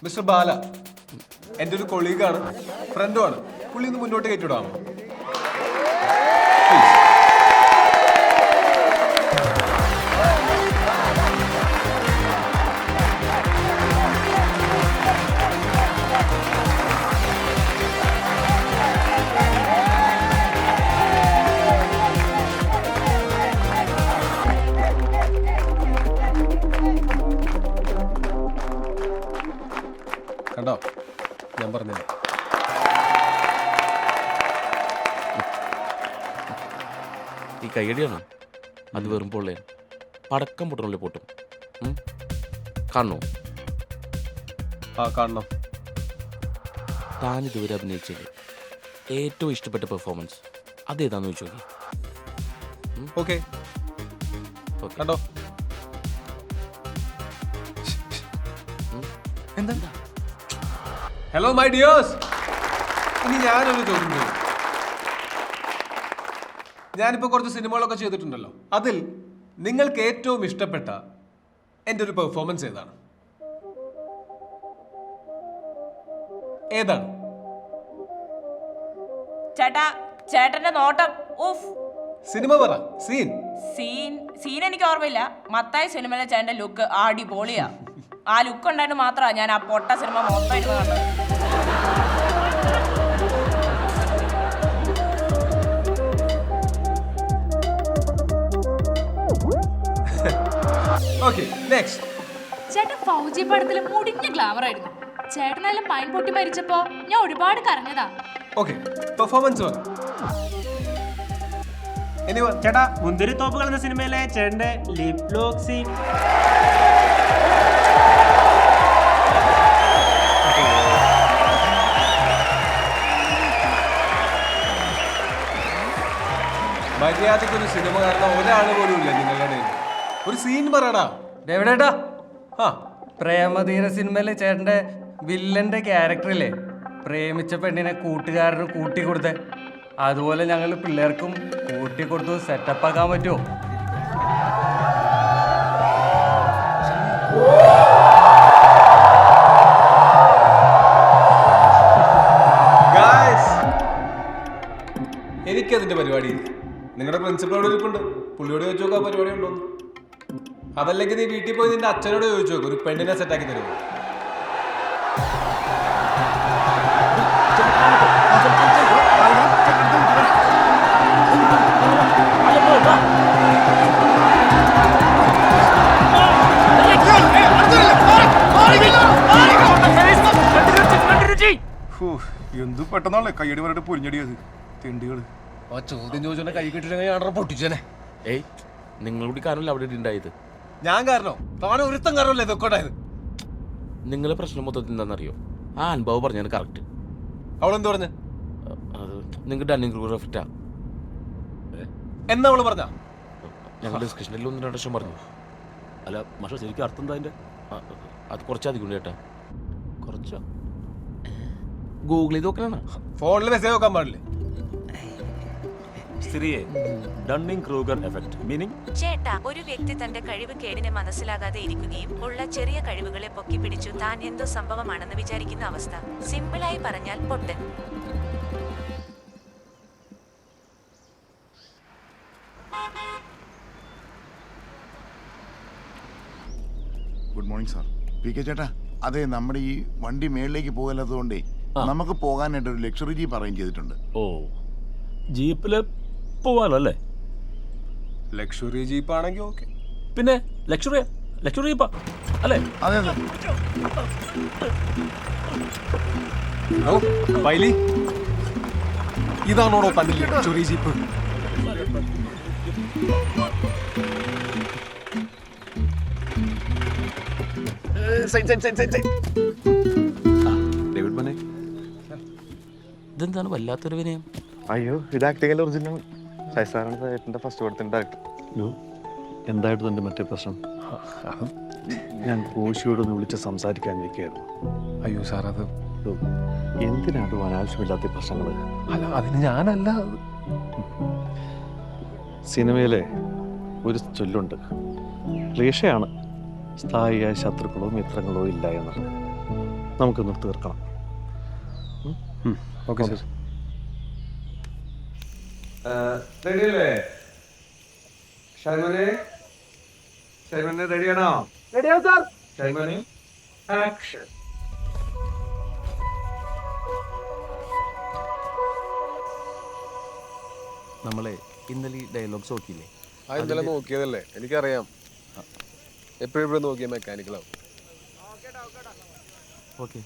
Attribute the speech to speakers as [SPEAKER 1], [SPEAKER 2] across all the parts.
[SPEAKER 1] Mister ബാല എൻ്റെ ഒരു കൊളീഗാണ്, ഫ്രണ്ടുമാണ്. പുള്ളി ഒന്ന് മുന്നോട്ട് കയറ്റിവിടാമോ? കണ്ടോ, ഞാൻ പറഞ്ഞില്ല.
[SPEAKER 2] ഈ കയ്യടിയാണോ? അത് വെറും പൊള്ളയാണ്. പടക്കം പൊട്ടണല്ലേ പൊട്ടും. കാണണോ?
[SPEAKER 1] ആ കാണണം.
[SPEAKER 2] താൻ ഇതുവരെ അഭിനയിച്ചത് ഏറ്റവും ഇഷ്ടപ്പെട്ട പെർഫോമൻസ് അതേതാന്ന് ചോദിച്ചു നോക്കി.
[SPEAKER 1] ഓക്കെ കണ്ടോ. എന്താ? ഹലോ മൈ ഡിയേഴ്സ്, ഇനി ഞാനൊരു ചോദ്യം ചോദിക്കും. ഞാനിപ്പോൾ കുറച്ച് സിനിമകളൊക്കെ ചെയ്തിട്ടുണ്ടല്ലോ, അതിൽ നിങ്ങൾക്ക് ഏറ്റവും ഇഷ്ടപ്പെട്ട എൻ്റെ ഒരു പെർഫോമൻസ് ഏതാണ്? ഏതാണ്?
[SPEAKER 3] ചേട്ടാ, ചേട്ടന്റെ നോട്ടം.
[SPEAKER 1] സിനിമ പറ.
[SPEAKER 3] സീൻ എനിക്ക് ഓർമ്മയില്ല. മത്തായി സിനിമയിലെ ചേട്ടന്റെ ലുക്ക് അടിപൊളിയാ. ആ ലുക്ക് ഉണ്ടായിട്ട് മാത്രമാണ് ഞാൻ ആ പൊട്ട സിനിമ മൊത്തം ഇരുന്ന് കണ്ടത്.
[SPEAKER 4] ചേട്ടൻ ഫൗജി പടത്തില് മുടിഞ്ഞ ഗ്ലാമർ ആയിരുന്നു. ചേട്ടനെല്ലാം പൈൻ പൊട്ടി മരിച്ചപ്പോ ഞാൻ ഒരുപാട് കരഞ്ഞതാ.
[SPEAKER 5] ചേട്ടാ, മുന്തിരി തോപ്പുകൾ എന്ന സിനിമയിലെ ചേട്ടന്റെ ലിപ് ലോക്ക് സീൻ.
[SPEAKER 1] മര്യാദക്കൊരു സിനിമ കാരണം ഒരാള് പോലും ഇല്ല നിങ്ങളുടെ. ഒരു സീൻ പറയടാ.
[SPEAKER 6] ഡേവിഡേട്ടാ, പ്രേമധീര സിനിമയിലെ ചേട്ടന്റെ വില്ലന്റെ ക്യാരക്ടറില്ലേ, പ്രേമിച്ച പെണ്ണിനെ കൂട്ടുകാരന് കൂട്ടിക്കൊടുത്തേ, അതുപോലെ ഞങ്ങൾ പിള്ളേർക്കും കൂട്ടിക്കൊടുത്ത് സെറ്റപ്പ് ആക്കാൻ പറ്റുമോ?
[SPEAKER 1] എനിക്കതിന്റെ പരിപാടി നിങ്ങളുടെ പ്രിൻസിപ്പളോട് ഇരിപ്പുണ്ട്, പുള്ളിയോട് ചോദിച്ചു നോക്കാം പരിപാടി ഉണ്ടോന്ന്. അതല്ലെങ്കിൽ നീ വീട്ടിൽ പോയി നിന്റെ അച്ഛനോട് ചോദിച്ചു നോക്കും, ഒരു പെണ്ണിനെ സെറ്റാക്കി തരുമോ?
[SPEAKER 7] എന്ത് പെട്ടെന്നാണല്ലേ കയ്യടി പറഞ്ഞിട്ട് പൊരിഞ്ഞടിയത് തെണ്ടികള്.
[SPEAKER 1] ആ ചോദ്യം ചോദിച്ചോണ്ട് കൈ കിട്ടിയിട്ട് പൊട്ടിച്ചേനെ.
[SPEAKER 2] ഏയ്, നിങ്ങളൂടി കാരണമല്ല അവിടെ ഉണ്ടായത്.
[SPEAKER 1] ഞാൻ കാരണോ? താൻ ഒരുത്തം കാരണമല്ലേ ഇതൊക്കെ ഉണ്ടായത്?
[SPEAKER 2] നിങ്ങളെ പ്രശ്നം മൊത്തത്തിൽ എന്താണെന്നറിയോ? ആ അനുഭവം പറഞ്ഞാണ് കറക്റ്റ്.
[SPEAKER 1] അവളെന്ത് പറഞ്ഞ?
[SPEAKER 2] അത് നിങ്ങൾ ഡണ്ണിങ് ക്രൂഗർ എഫക്റ്റാ
[SPEAKER 1] എന്നാ അവള് പറഞ്ഞ?
[SPEAKER 2] ഞങ്ങൾ ഡിസ്കഷനിൽ 1-2 വർഷം പറഞ്ഞു.
[SPEAKER 8] അല്ല പക്ഷെ ശരിക്കും അർത്ഥം എന്താ അതിന്റെ?
[SPEAKER 2] അത് കുറച്ചധികം ഉണ്ട് ചേട്ടാ. കുറച്ചോ? ഗൂഗിൾ ചെയ്ത് നോക്കണ.
[SPEAKER 1] ഫോണിൽ മെസ്സേജ് നോക്കാൻ പാടില്ലേ?
[SPEAKER 8] സ്ത്രീയെ ഡണ്ണിങ് ക്രൂഗർ എഫക്ട് മീനിങ്
[SPEAKER 9] ചേട്ടാ, ഒരു വ്യക്തി തന്റെ കഴിവ് കേടിനെ മനസ്സിലാകാതെ ഇരിക്കുകയും ഉള്ള ചെറിയ കഴിവുകളെ പൊക്കിപ്പിടിച്ചു താൻ എന്തോ സംഭവമാണെന്ന് വിചാരിക്കുന്ന അവസ്ഥ. സിമ്പിളായി പറഞ്ഞാൽ പൊട്ടൻ.
[SPEAKER 7] Good morning sir. P K ചേട്ടാ, അതെ, നമ്മുടെ ഈ വണ്ടി മേളിലേക്ക് പോകല്ലാത്തതുകൊണ്ടേ നമുക്ക് പോകാനായിട്ട് ഒരു ലക്ഷറി ജീപ്പ് അറേഞ്ച് ചെയ്തിട്ടുണ്ട്.
[SPEAKER 8] ഓ, ജീപ്പില് പോവാലോ അല്ലേ?
[SPEAKER 1] ലക്ഷറി ജീപ്പ് ആണെങ്കിൽ ഓക്കെ.
[SPEAKER 8] പിന്നെ ലക്ഷറി ജീപ്പാ അല്ലേ?
[SPEAKER 7] അതെ അതെ.
[SPEAKER 1] പൈലി, ഇതാണോടോ തന്റെ ലക്ഷറി ജീപ്പ്?
[SPEAKER 2] ഇതെന്താണ് വല്ലാത്തൊരു വിനയം?
[SPEAKER 10] അയ്യോ, ഇത് ആക്ടിംഗ് ഒറിജിനൽ സാറാണ് ഏട്ടൻ്റെ ഫസ്റ്റ് പടത്തിൻ്റെ ഡയറക്ടർ.
[SPEAKER 8] എന്തായിട്ട് തന്റെ മറ്റേ പ്രശ്നം?
[SPEAKER 10] ഞാൻ കോശിയോടൊന്ന് വിളിച്ച് സംസാരിക്കാനിരിക്കുകയായിരുന്നു.
[SPEAKER 1] അയ്യോ സാർ, അത്
[SPEAKER 10] എന്തിനാണ് അനാവശ്യമില്ലാത്ത പ്രശ്നങ്ങൾ?
[SPEAKER 1] അല്ല, അതിന് ഞാനല്ല.
[SPEAKER 10] സിനിമയിലെ ഒരു ചൊല്ലുണ്ട്, ക്ലീഷയാണ്, സ്ഥായിയായ ശത്രുക്കളോ മിത്രങ്ങളോ ഇല്ല എന്നത്.
[SPEAKER 8] നമുക്കൊന്ന് തീർക്കണം.
[SPEAKER 1] ഓക്കെ ശരി.
[SPEAKER 6] റെഡിയല്ലേ? ഷൈമനെ റെഡിയാണോ? റെഡിയാണ് സാർ. ഷൈമനെ ആക്ഷൻ.
[SPEAKER 2] നമ്മളെ ഇന്നലെ ഈ ഡയലോഗ്സ് നോക്കിയില്ലേ?
[SPEAKER 1] ഇന്നലെ നോക്കിയതല്ലേ, എനിക്കറിയാം. എപ്പോഴും നോക്കിയ മെക്കാനിക്കലാവും.
[SPEAKER 2] ഓക്കെ.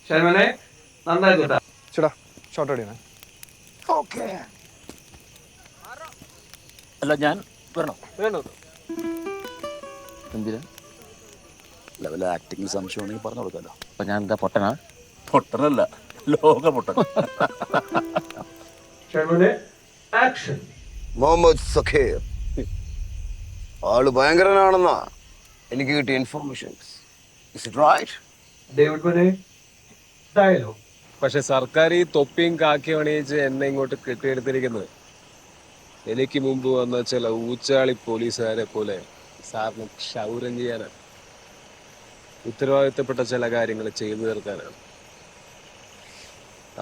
[SPEAKER 6] ഷൈമനെ നന്നായി കേട്ടാ.
[SPEAKER 10] ചേട്ടാ ഷോർട്ട് അടിയാണ്.
[SPEAKER 8] അല്ല ഞാൻ വരണോ?
[SPEAKER 2] എന്തിനാ?
[SPEAKER 8] ലെവൽ ആക്ടിങ് സംശയമാണെങ്കിൽ പറഞ്ഞു കൊടുക്കാമല്ലോ. അപ്പം ഞാൻ എന്താ പൊട്ടനാ? പൊട്ടനല്ല, ലോക പൊട്ടൻ.
[SPEAKER 6] ഷൈമനെ ആക്ഷൻ.
[SPEAKER 11] മുഹമ്മദ് സഖീർ ആള് ഭയങ്കരനാണെന്നാ എനിക്ക് കിട്ടിയ informations. Is it right?
[SPEAKER 6] David മനെ ഡയലോഗ്.
[SPEAKER 1] പക്ഷെ സർക്കാർ ഈ തൊപ്പിയും കാക്കിയും അണിയിച്ച് എന്നെ ഇങ്ങോട്ട് കെട്ടിയെടുത്തിരിക്കുന്നത് എനിക്ക് മുമ്പ് വന്ന ചില ഊച്ചാളി പോലീസുകാരെ പോലെ സാറിന് ക്ഷൗരം ചെയ്യാനാണ്. ഉത്തരവാദിത്തപ്പെട്ട ചില കാര്യങ്ങൾ ചെയ്തു തീർക്കാനാണ്.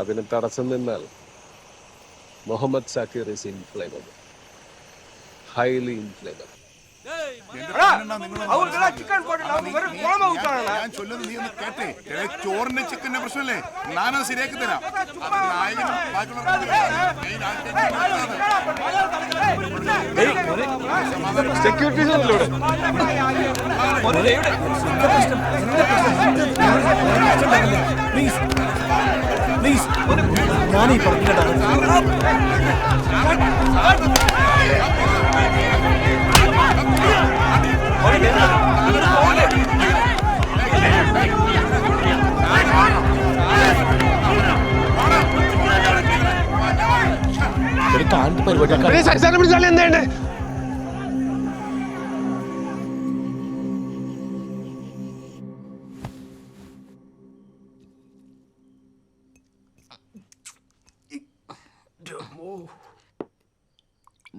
[SPEAKER 1] അതിന് തടസ്സം നിന്നാൽ Mohammed Zakir is inflammable, highly inflammable.
[SPEAKER 7] ഞാൻ ചൊല്ലുന്നത് നീ ഒന്ന് കേട്ടേ. ചോറിന്റെ ചിക്കന്റെ പ്രശ്നമല്ലേ, ഞാനത് ശരിയാക്കി തരാം.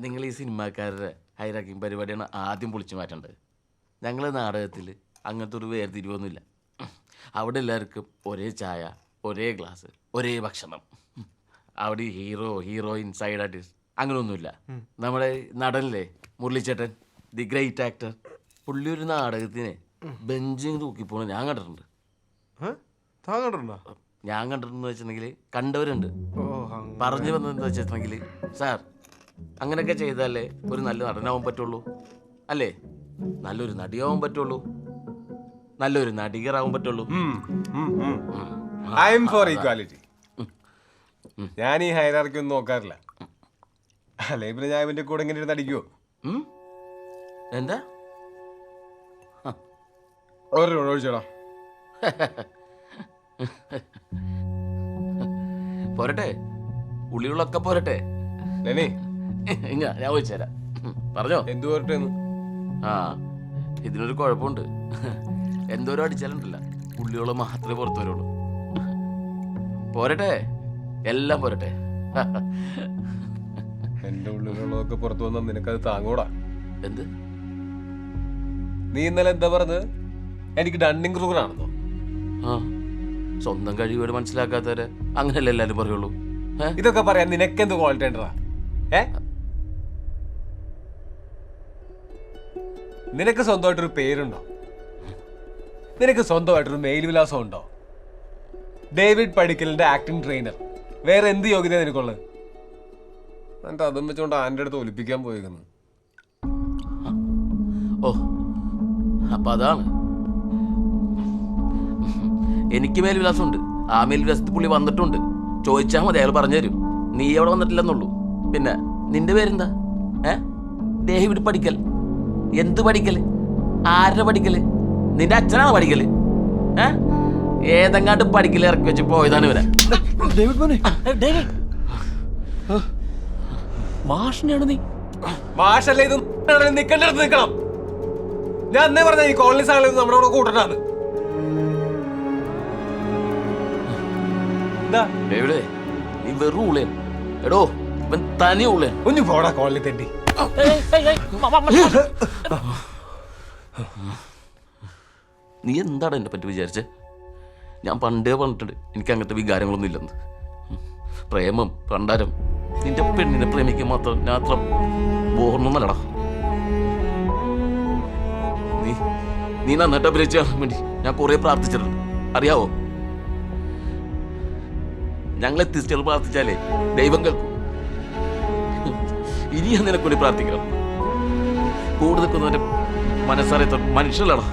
[SPEAKER 2] നിങ്ങൾ ഈ സിനിമാക്കാരുടെ ഹൈറാക്കിങ് പരിപാടിയാണ് ആദ്യം പൊളിച്ചു മാറ്റേണ്ടത്. ഞങ്ങൾ നാടകത്തിൽ അങ്ങനത്തെ ഒരു വേർതിരിവൊന്നുമില്ല. അവിടെ എല്ലാവർക്കും ഒരേ ചായ, ഒരേ ഗ്ലാസ്, ഒരേ ഭക്ഷണം. അവിടെ ഹീറോ, ഹീറോയിൻ, സൈഡ് ആർട്ടിസ്റ്റ് അങ്ങനെയൊന്നുമില്ല. നമ്മുടെ നടനില്ലേ മുരളിച്ചേട്ടൻ, ദി ഗ്രേറ്റ് ആക്ടർ, പുള്ളി ഒരു നാടകത്തിന് ബെഞ്ചിങ് തൂക്കിപ്പോണ ഞാൻ കണ്ടിട്ടുണ്ട്. ഞാൻ കണ്ടിട്ടുണ്ടെന്ന് വെച്ചിട്ടുണ്ടെങ്കിൽ കണ്ടവരുണ്ട്. പറഞ്ഞു വന്നതെന്ന് വെച്ചിട്ടുണ്ടെങ്കിൽ, സാർ അങ്ങനെയൊക്കെ ചെയ്താലേ ഒരു നല്ല നടനാവാൻ പറ്റുള്ളൂ, അല്ലേ? നല്ലൊരു നടിയാവാൻ പറ്റുള്ളൂ, നല്ലൊരു നടികറാവാൻ പറ്റുള്ളൂ.
[SPEAKER 1] I am for equality. ഞാൻ ഈ ഹൈറാർക്കി ഒന്നും നോക്കാറില്ല. അല്ലേ പിന്നെ ഞാൻ ഇവന്റെ കൂടെ ഇങ്ങനെ ഇരുന്ന് അടിക്കുവോ?
[SPEAKER 2] എന്താ
[SPEAKER 1] ഒഴിച്ചോടാ.
[SPEAKER 2] പോരട്ടെ, ഉള്ളികളൊക്കെ പോരട്ടെ. ഞാൻ ചോദിച്ചുതരാം, പറഞ്ഞോ.
[SPEAKER 1] എന്തു പോരട്ടെ?
[SPEAKER 2] ആ, ഇതിനൊരു കുഴപ്പമുണ്ട്. എന്തോരം അടിച്ചാലുണ്ടല്ല, ഉള്ളികളെ മാത്രമേ പുറത്തു വരുള്ളൂ. പോരട്ടെ, എല്ലാം പോരട്ടെ.
[SPEAKER 1] എന്റെ ഉള്ളിലുള്ളതൊക്കെ പുറത്തു വന്നാൽ നിനക്കത് താങ്ങൂടാ.
[SPEAKER 2] എന്ത്?
[SPEAKER 1] നീ ഇന്നലെ എന്താ പറഞ്ഞത്? എനിക്ക് ഡണ്ണിങ് ക്രൂഗർ ആണെന്നോ?
[SPEAKER 2] ആ, സ്വന്തം കഴിവുകൾ മനസ്സിലാക്കാത്തവരെ അങ്ങനെയല്ല എല്ലാരും പറയുള്ളൂ.
[SPEAKER 1] ഇതൊക്കെ പറയാൻ നിനക്കെന്ത് ക്വാളിറ്റി ഉണ്ടടാ? നിനക്ക് സ്വന്തമായിട്ടൊരു പേരുണ്ടോ? നിനക്ക് സ്വന്തമായിട്ടൊരു മെയിൽ വിലാസം ഉണ്ടോ? ഡേവിഡ് പടിക്കലിന്റെ ആക്ടിംഗ് ട്രെയിനർ. വേറെ എന്ത് യോഗ്യത നിനക്കുള്ളത്? എന്നിട്ട് അതും വെച്ചോണ്ട് ആൻ്റെ അടുത്ത് ഒലിപ്പിക്കാൻ പോയിരിക്കുന്നു.
[SPEAKER 2] ഓ, അപ്പൊ അതാണ്. എനിക്ക് മേൽവിലാസമുണ്ട്. ആ മേൽവിലാസത്തിൽ പുള്ളി വന്നിട്ടുണ്ട്. ചോദിച്ചാൽ മതി, അയാൾ പറഞ്ഞു തരും. നീ അവിടെ വന്നിട്ടില്ലെന്നുള്ളൂ. പിന്നെ നിന്റെ പേരെന്താ? ഡേവിഡ് പടിക്കൽ. എന്ത് പഠിക്കല്? ആരുടെ പഠിക്കല്? നിന്റെ അച്ഛനാണ് പഠിക്കല്? ഏതെങ്ങാണ്ട് പഠിക്കല് ഇറക്കി വെച്ച് പോയതാണ് ഇവരെ.
[SPEAKER 8] മാഷിനെയാണ് നീ?
[SPEAKER 1] മാഷല്ലേ ഇത്? നിൽക്കേണ്ടടുത്ത് നിൽക്കണം. ഞാൻ അന്നേ പറഞ്ഞ ഈ കോളനി സാധനം നമ്മുടെ കൂടെ കൂട്ടണ്ടാണ്.
[SPEAKER 2] ഡേവിഡേ, നീ വെറും ഊളൻ. എടോ, ഇവൻ തനി ഊളൻ.
[SPEAKER 1] ഒന്ന് പോടാ കോളനി തെണ്ടി.
[SPEAKER 2] നീ എന്താണ് എന്നെ പറ്റി വിചാരിച്ചേ? ഞാൻ പണ്ടേ പറഞ്ഞിട്ടുണ്ട് എനിക്ക് അങ്ങനത്തെ വികാരങ്ങളൊന്നും ഇല്ലെന്ന്. പ്രേമം പണ്ടാരം നിന്റെ പെണ്ണിനെ പ്രേമിക്കാൻ മാത്രം ഞാൻ അത്ര ബോർണൊന്നല്ലടാ. നീ നന്നായിട്ട് അഭിനയിച്ചാൽ വേണ്ടി ഞാൻ കുറേ പ്രാർത്ഥിച്ചിട്ടുണ്ട്, അറിയാവോ? ഞങ്ങളെ തിരിച്ചു പ്രാർത്ഥിച്ചാലേ ദൈവം കേൾക്കും. ഇനി ഞാൻ നിനക്ക് വേണ്ടി പ്രാർത്ഥിക്കണം. കൂടുതൽ മനസ്സറിയത്തോളം മനുഷ്യനല്ലടാ.